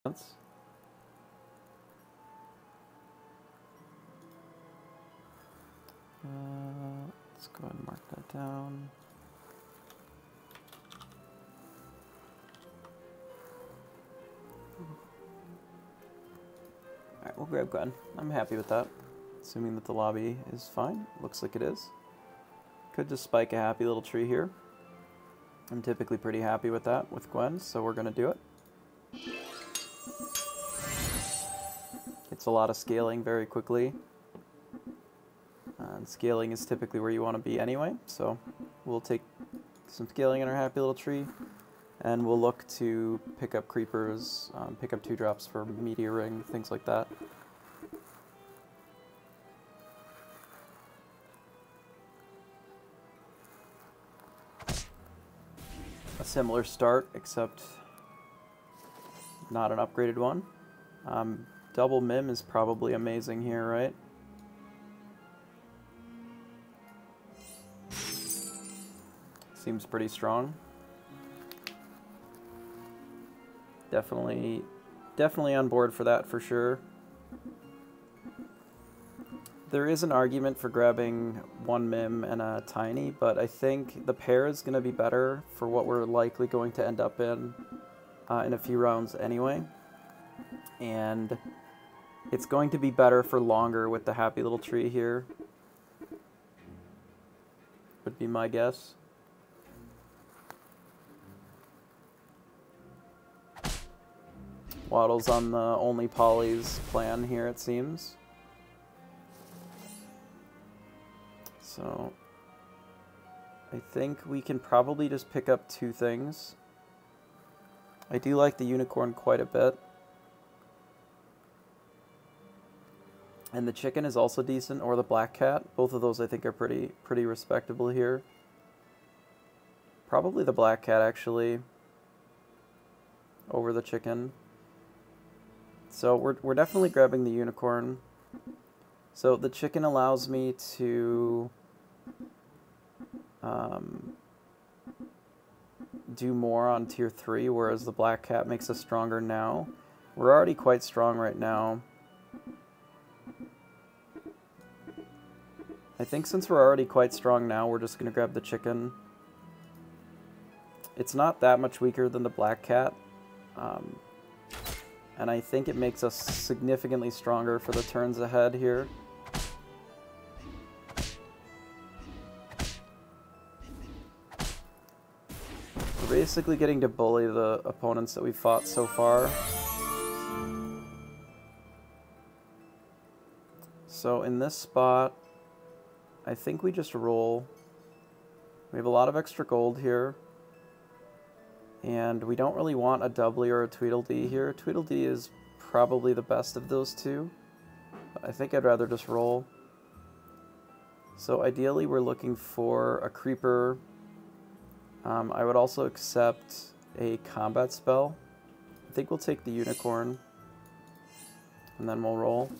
Let's go ahead and mark that down. Alright, we'll grab Gwen. I'm happy with that. Assuming that the lobby is fine. Looks like it is. Could just spike a happy little tree here. I'm typically pretty happy with that with Gwen, so we're going to do it. It's a lot of scaling very quickly. And scaling is typically where you want to be anyway, so we'll take some scaling in our happy little tree, and we'll look to pick up creepers, pick up 2-drops for meteor ring, things like that. A similar start, except not an upgraded one. Double Mim is probably amazing here, right? Seems pretty strong. Definitely on board for that for sure. There is an argument for grabbing 1 Mim and a Tiny, but I think the pair is going to be better for what we're likely going to end up in a few rounds anyway. And it's going to be better for longer with the happy little tree here. Would be my guess. Waddle's on the only polys plan here, it seems. So I think we can probably just pick up 2 things. I do like the unicorn quite a bit. And the chicken is also decent, or the black cat. Both of those I think are pretty respectable here. Probably the black cat actually over the chicken. So we're definitely grabbing the unicorn. So the chicken allows me to do more on tier 3, whereas the black cat makes us stronger now. We're already quite strong right now. I think since we're already quite strong now, we're just going to grab the chicken. It's not that much weaker than the black cat. And I think it makes us significantly stronger for the turns ahead here. We're basically getting to bully the opponents that we've fought so far. So in this spot, I think we just roll. We have a lot of extra gold here. And we don't really want a Doubly or a Tweedledee here. Tweedledee is probably the best of those two. I think I'd rather just roll. So ideally we're looking for a creeper. I would also accept a combat spell. I think we'll take the unicorn. And then we'll roll.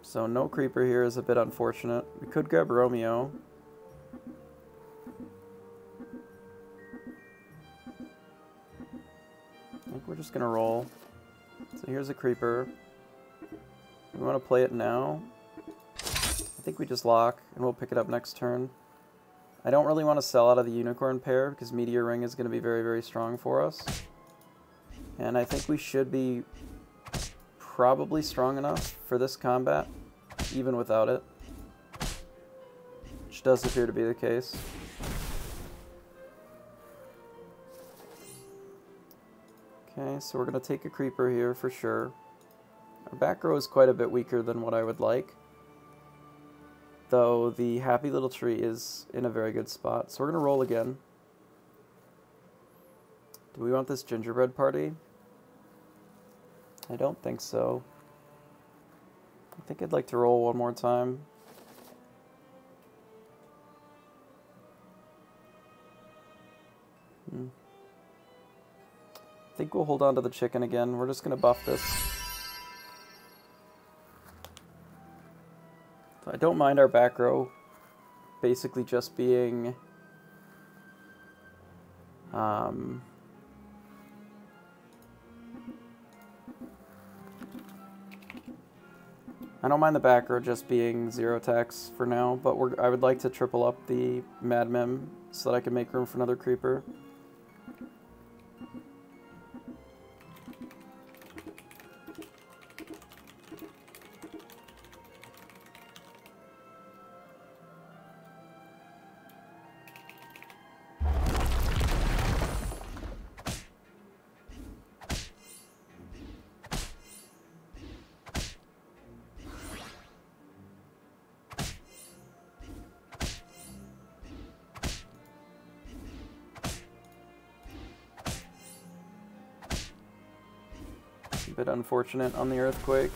So no creeper here is a bit unfortunate. We could grab Romeo. I think we're just going to roll. So here's a creeper. We want to play it now. I think we just lock, and we'll pick it up next turn. I don't really want to sell out of the unicorn pair, because Meteor Ring is going to be very strong for us. And I think we should be probably strong enough for this combat, even without it. Which does appear to be the case. Okay, so we're going to take a creeper here for sure. Our back row is quite a bit weaker than what I would like. Though the happy little tree is in a very good spot. So we're going to roll again. Do we want this gingerbread party? I don't think so. I think I'd like to roll one more time. I think we'll hold on to the chicken again. We're just going to buff this. So I don't mind our back row basically just being I don't mind the back row just being 0 attacks for now, but I would like to triple up the Mad Mim so that I can make room for another creeper. A bit unfortunate on the earthquake.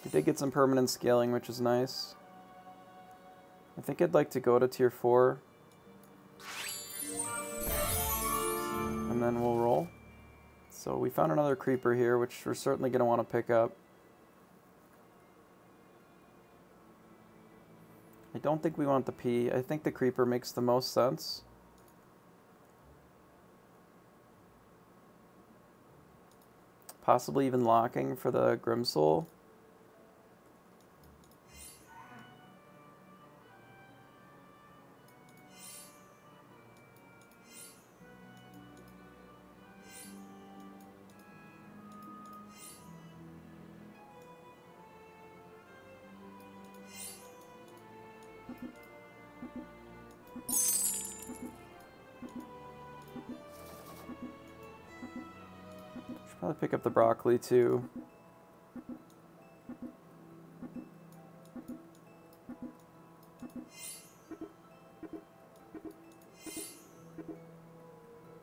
We did get some permanent scaling, which is nice. I think I'd like to go to tier 4. And then we'll roll. So we found another creeper here, which we're certainly going to want to pick up. I don't think we want the P. I think the creeper makes the most sense. Possibly even locking for the Grimsoul. Probably pick up the broccoli too.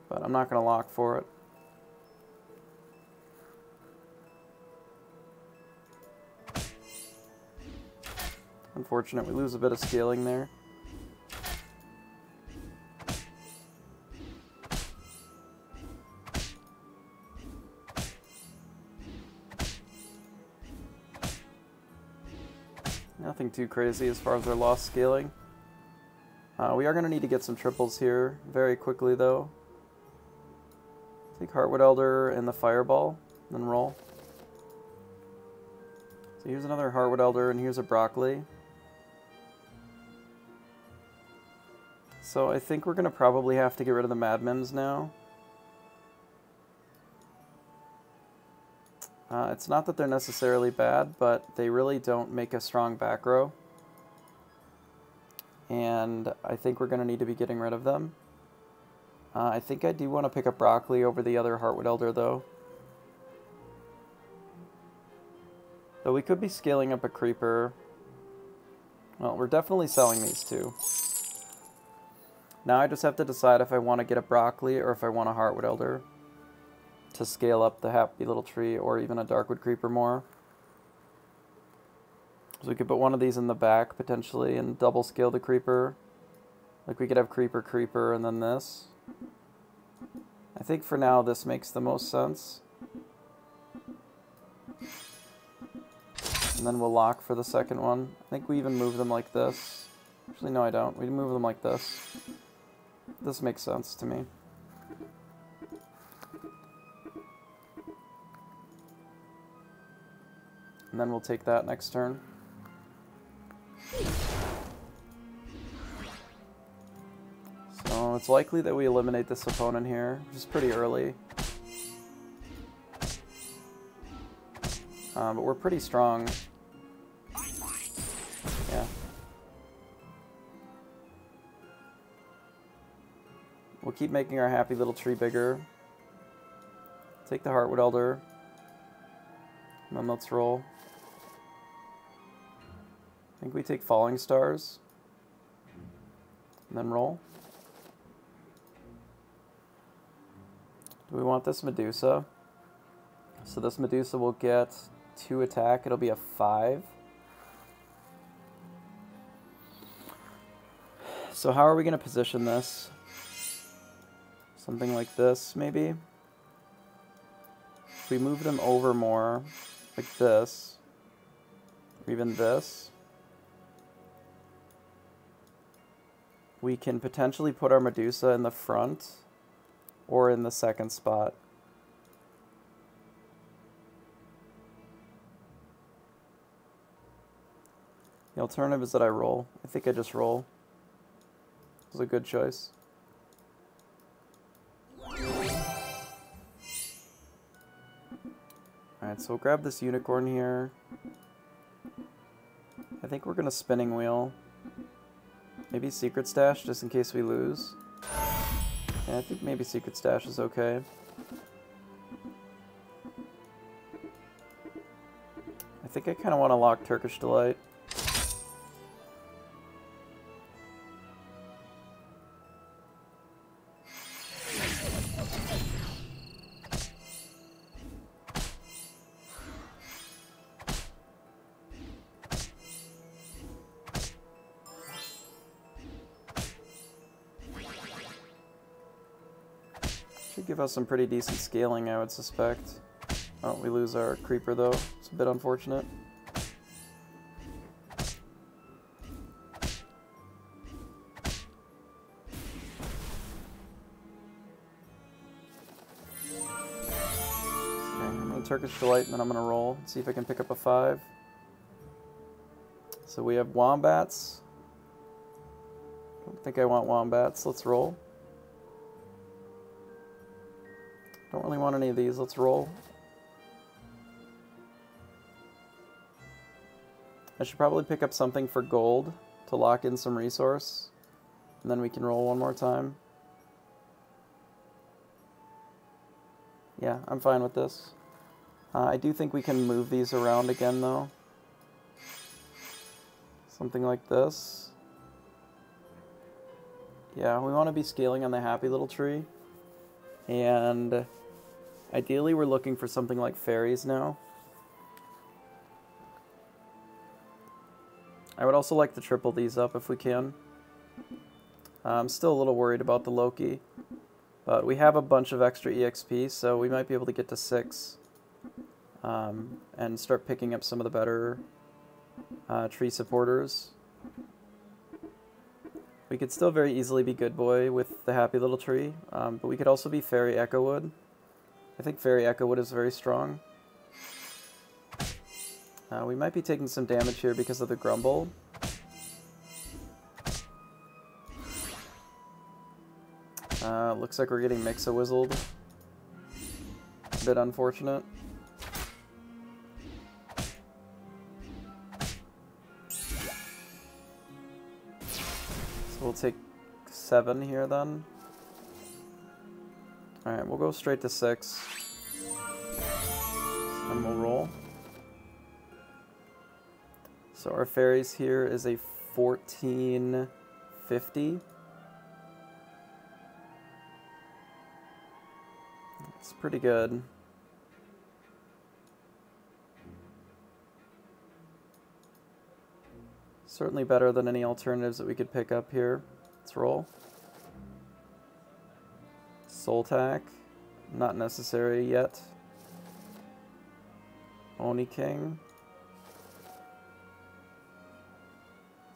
But I'm not going to lock for it. Unfortunate, we lose a bit of scaling there. Nothing too crazy as far as our lost scaling. We are going to need to get some triples here very quickly though. Take Heartwood Elder and the Fireball, then roll. So here's another Heartwood Elder and here's a Broccoli. So I think we're going to probably have to get rid of the Mad Mims now. It's not that they're necessarily bad, but they really don't make a strong back row. And I think we're going to need to be getting rid of them. I think I do want to pick up Broccoli over the other Heartwood Elder, though. Though we could be scaling up a Creeper. Well, we're definitely selling these two. Now I just have to decide if I want to get a Broccoli or if I want a Heartwood Elder to scale up the Happy Little Tree or even a Darkwood Creeper more. So we could put one of these in the back potentially and double scale the Creeper. Like we could have Creeper, Creeper, and then this. I think for now this makes the most sense. And then we'll lock for the second one. I think we even move them like this. Actually, no I don't. We move them like this. This makes sense to me. And then we'll take that next turn. So it's likely that we eliminate this opponent here, which is pretty early. But we're pretty strong. Yeah. We'll keep making our Happy Little Tree bigger. Take the Heartwood Elder. And then let's roll. I think we take Falling Stars. And then roll. Do we want this Medusa? So this Medusa will get 2 attack. It'll be a 5. So how are we going to position this? Something like this, maybe? If we move them over more, like this, or even this, we can potentially put our Medusa in the front or in the second spot. The alternative is that I roll. I think I just roll. It was a good choice. Alright, so we'll grab this unicorn here. I think we're gonna spinning wheel. Maybe secret stash just in case we lose. Yeah, I think maybe secret stash is okay. I think I kind of want to lock Turkish Delight. Should give us some pretty decent scaling, I would suspect. Oh, we lose our creeper though. It's a bit unfortunate. Okay, I'm gonna Turkish Delight and then I'm gonna roll. See if I can pick up a 5. So we have wombats. Don't think I want wombats. Let's roll. Don't really want any of these. Let's roll. I should probably pick up something for gold to lock in some resource. And then we can roll one more time. Yeah, I'm fine with this. I do think we can move these around again, though. Something like this. Yeah, we want to be scaling on the happy little tree. And ideally we're looking for something like fairies now. I would also like to triple these up if we can. I'm still a little worried about the Loki, but we have a bunch of extra EXP, so we might be able to get to 6 and start picking up some of the better tree supporters. We could still very easily be good boy with the happy little tree, but we could also be fairy echowood. I think fairy echowood is very strong. We might be taking some damage here because of the grumble. Looks like we're getting Mix-a-Wizzled. A bit unfortunate. So we'll take 7 here then. Alright, we'll go straight to 6. And we'll roll. So our fairies here is a 1450. It's pretty good. Certainly better than any alternatives that we could pick up here. Let's roll. Soul Tack, not necessary yet. Oni King.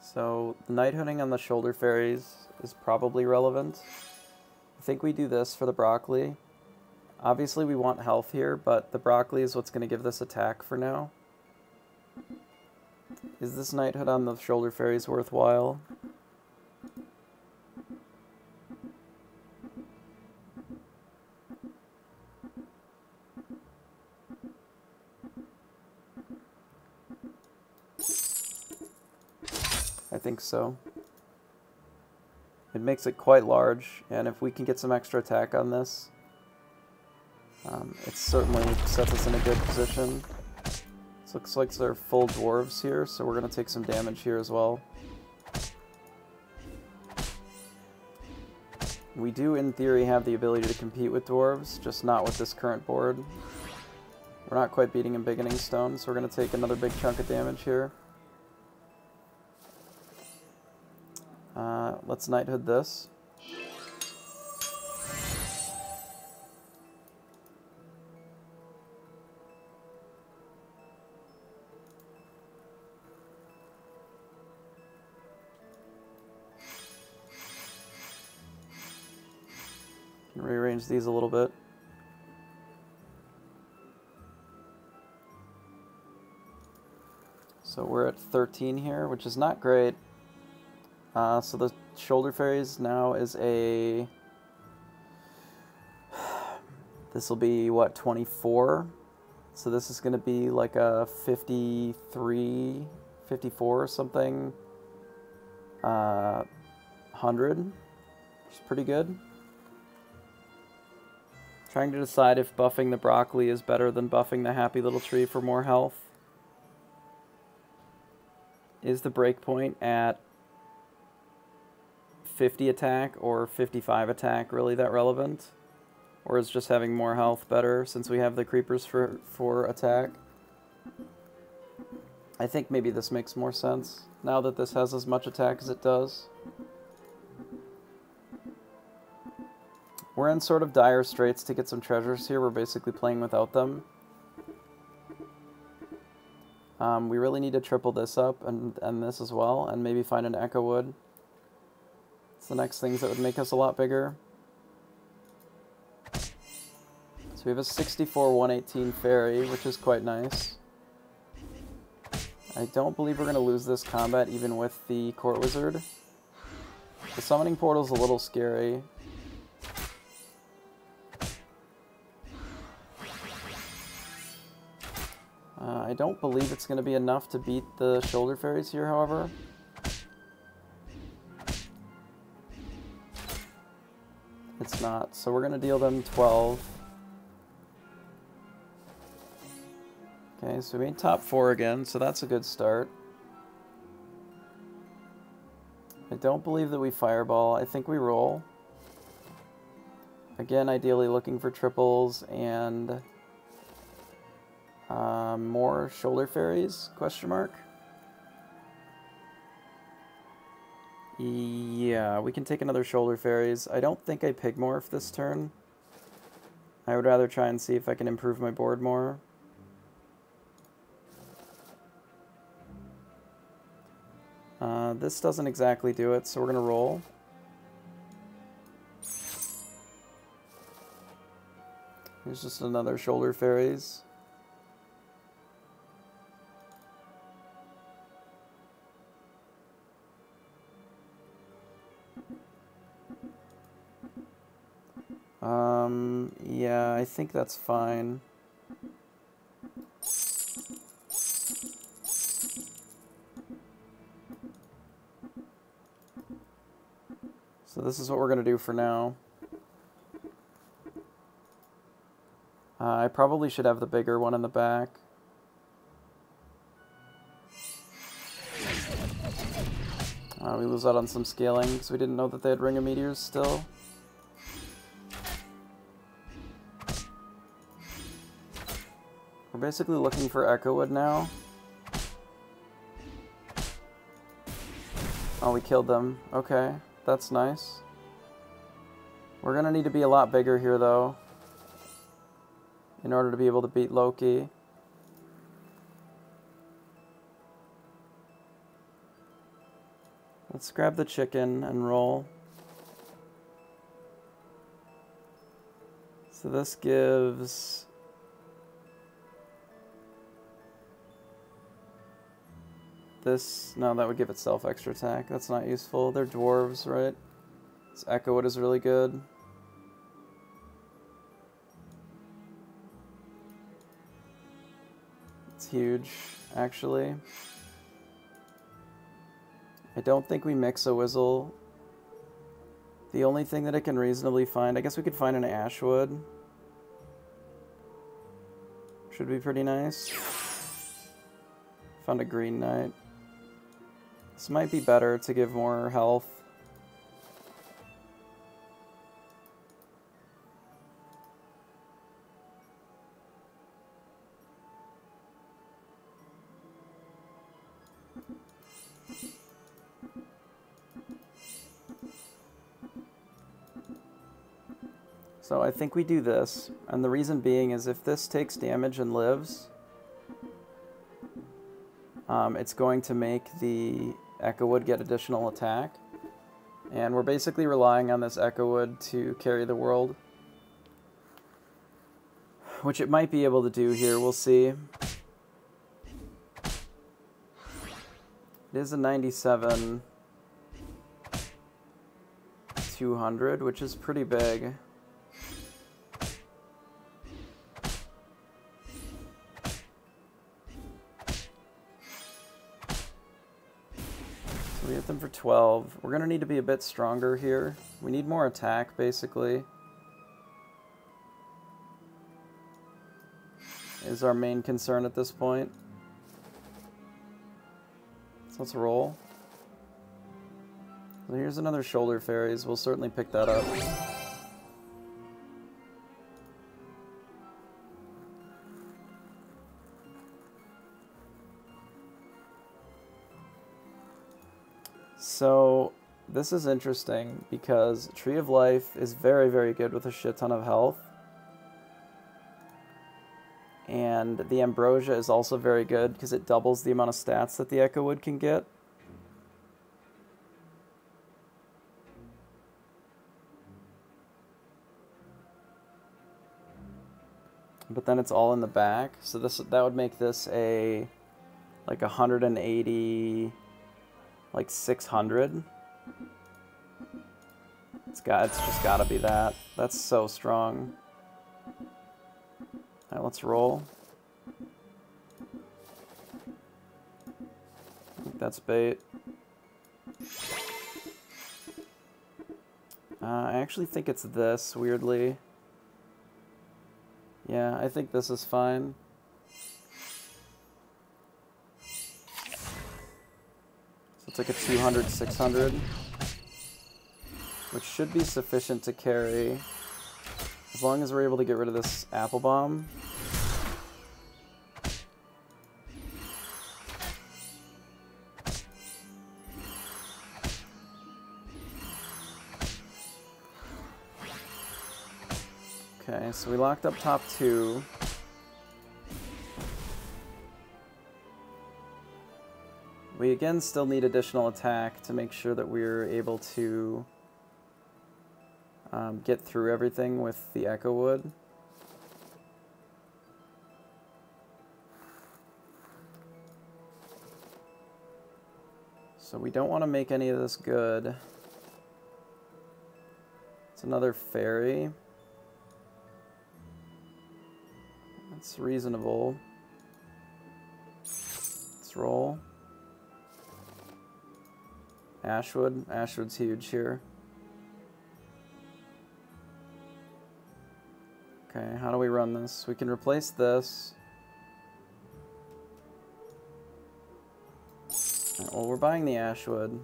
So the night hunting on the shoulder fairies is probably relevant. I think we do this for the broccoli. Obviously we want health here, but the broccoli is what's going to give this attack for now. Is this knighthood on the shoulder fairies worthwhile? I think so. It makes it quite large, and if we can get some extra attack on this, it certainly sets us in a good position. This looks like they're full dwarves here, so we're going to take some damage here as well. We do, in theory, have the ability to compete with dwarves, just not with this current board. We're not quite beating in Beginning Stone, so we're going to take another big chunk of damage here. Let's knighthood this. Can rearrange these a little bit. So we're at 13 here, which is not great. So the Shoulder Fairies now is a... This will be, what, 24? So this is going to be like a 53, 54 or something. 100, which is pretty good. Trying to decide if buffing the broccoli is better than buffing the happy little tree for more health. Is the breakpoint at 50 attack or 55 attack really that relevant? Or is just having more health better since we have the creepers for attack? I think maybe this makes more sense now that this has as much attack as it does. We're in sort of dire straits to get some treasures here. We're basically playing without them. We really need to triple this up and this as well, and maybe find an Echo Wood. It's the next things that would make us a lot bigger. So we have a 64 118 fairy, which is quite nice. I don't believe we're going to lose this combat even with the Court Wizard. The summoning portal is a little scary. I don't believe it's going to be enough to beat the Shoulder Fairies here, however. It's not, so we're going to deal them 12. Okay, so we made top 4 again, so that's a good start. I don't believe that we Fireball. I think we roll. Again, ideally looking for triples and more Shoulder Fairies, question mark? Yeah, we can take another Shoulder Fairies. I don't think I Pigmorph this turn. I would rather try and see if I can improve my board more. This doesn't exactly do it, so we're going to roll. Here's just another Shoulder Fairies. Yeah, I think that's fine. So this is what we're going to do for now. I probably should have the bigger one in the back. We lose out on some scaling because we didn't know that they had Ring of Meteors still. We're basically looking for Echo Wood now. Oh, we killed them. Okay, that's nice. We're gonna need to be a lot bigger here, though, in order to be able to beat Loki. Let's grab the chicken and roll. So this gives... this... no, that would give itself extra attack. That's not useful. They're dwarves, right? This Echo Wood is really good. It's huge, actually. I don't think we mix a Wizzle. The only thing that I can reasonably find... I guess we could find an Ashwood. Should be pretty nice. Found a Green Knight. This might be better to give more health. So I think we do this, and the reason being is if this takes damage and lives, it's going to make the Echo Wood get additional attack. And we're basically relying on this Echo Wood to carry the world, which it might be able to do here, we'll see. It is a 97 200, which is pretty big. So we hit them for 12. We're going to need to be a bit stronger here. We need more attack, basically. Is our main concern at this point. So let's roll. So here's another shoulder fairies. We'll certainly pick that up. So this is interesting because Tree of Life is very, very good with a shit ton of health. And the Ambrosia is also very good because it doubles the amount of stats that the Echo Wood can get. But then it's all in the back, so that would make this a like 180, like 600. It's just gotta be that. That's so strong. All right, let's roll. I think that's bait. I actually think it's this, weirdly. Yeah, I think this is fine. So it's like a 200, 600. Which should be sufficient to carry. As long as we're able to get rid of this apple bomb. Okay, so we locked up top 2. We again still need additional attack to make sure that we're able to get through everything with the Echo Wood. So we don't want to make any of this good. It's another fairy. That's reasonable. Let's roll. Ashwood. Ashwood's huge here. Okay, how do we run this? We can replace this. Well, we're buying the Ashwood.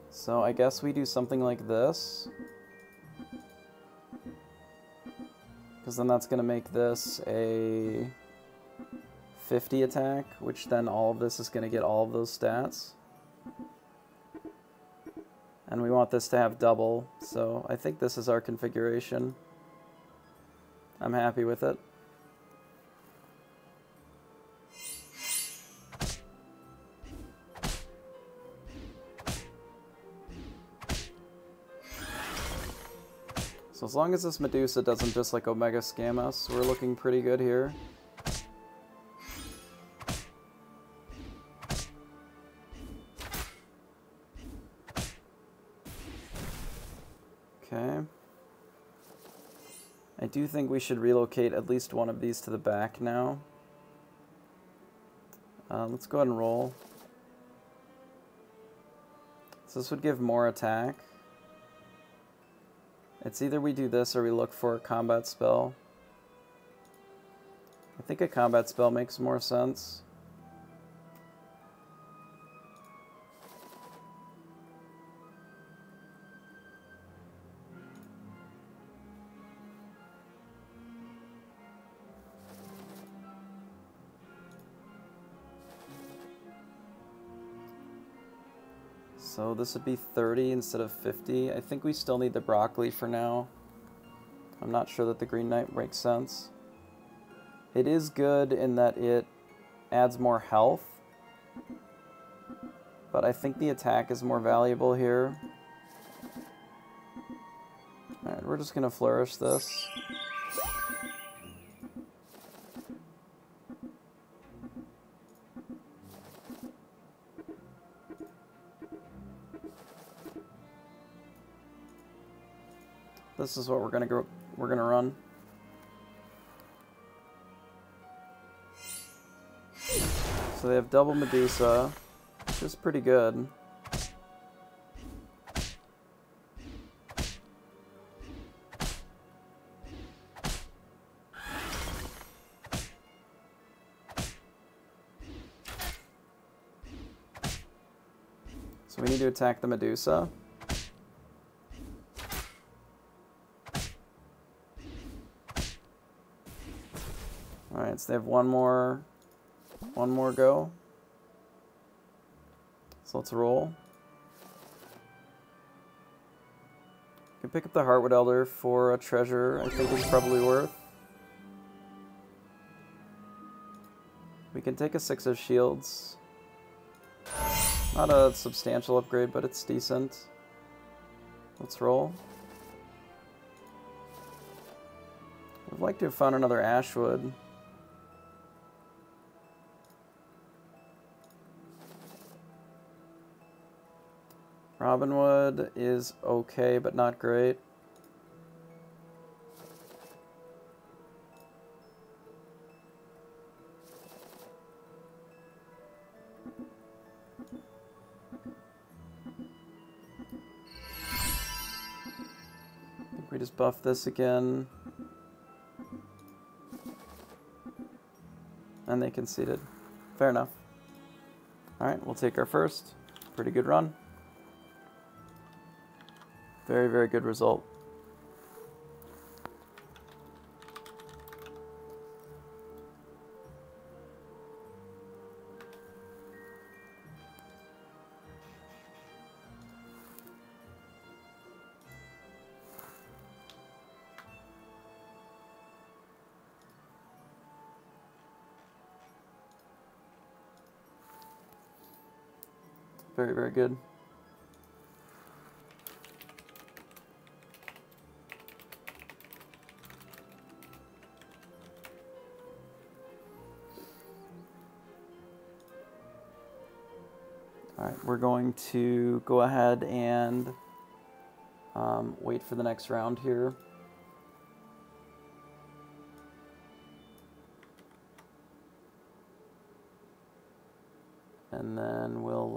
So I guess we do something like this. Because then that's going to make this a 50 attack, which then all of this is going to get all of those stats. And we want this to have double, so I think this is our configuration. I'm happy with it. So as long as this Medusa doesn't just like Omega scam us, we're looking pretty good here. Okay. I do think we should relocate at least one of these to the back now. Let's go ahead and roll. So this would give more attack. It's either we do this or we look for a combat spell. I think a combat spell makes more sense. So this would be 30 instead of 50. I think we still need the broccoli for now. I'm not sure that the Green Knight makes sense. It is good in that it adds more health. But I think the attack is more valuable here. Alright, we're just going to flourish this. This is what we're gonna run. So they have double Medusa, which is pretty good. So we need to attack the Medusa. Alright, so they have one more go. So let's roll. You can pick up the Heartwood Elder for a treasure, I think it's probably worth. We can take a 6 of shields. Not a substantial upgrade, but it's decent. Let's roll. I'd like to have found another Ashwood. Robinwood is okay, but not great. I think we just buff this again. And they conceded. Fair enough. Alright, we'll take our first. Pretty good run. Very, very good result. Very, very good. Alright, we're going to go ahead and wait for the next round here. And then we'll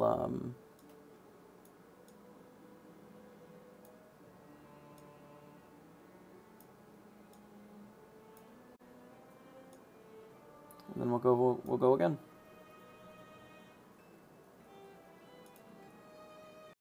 we'll go again.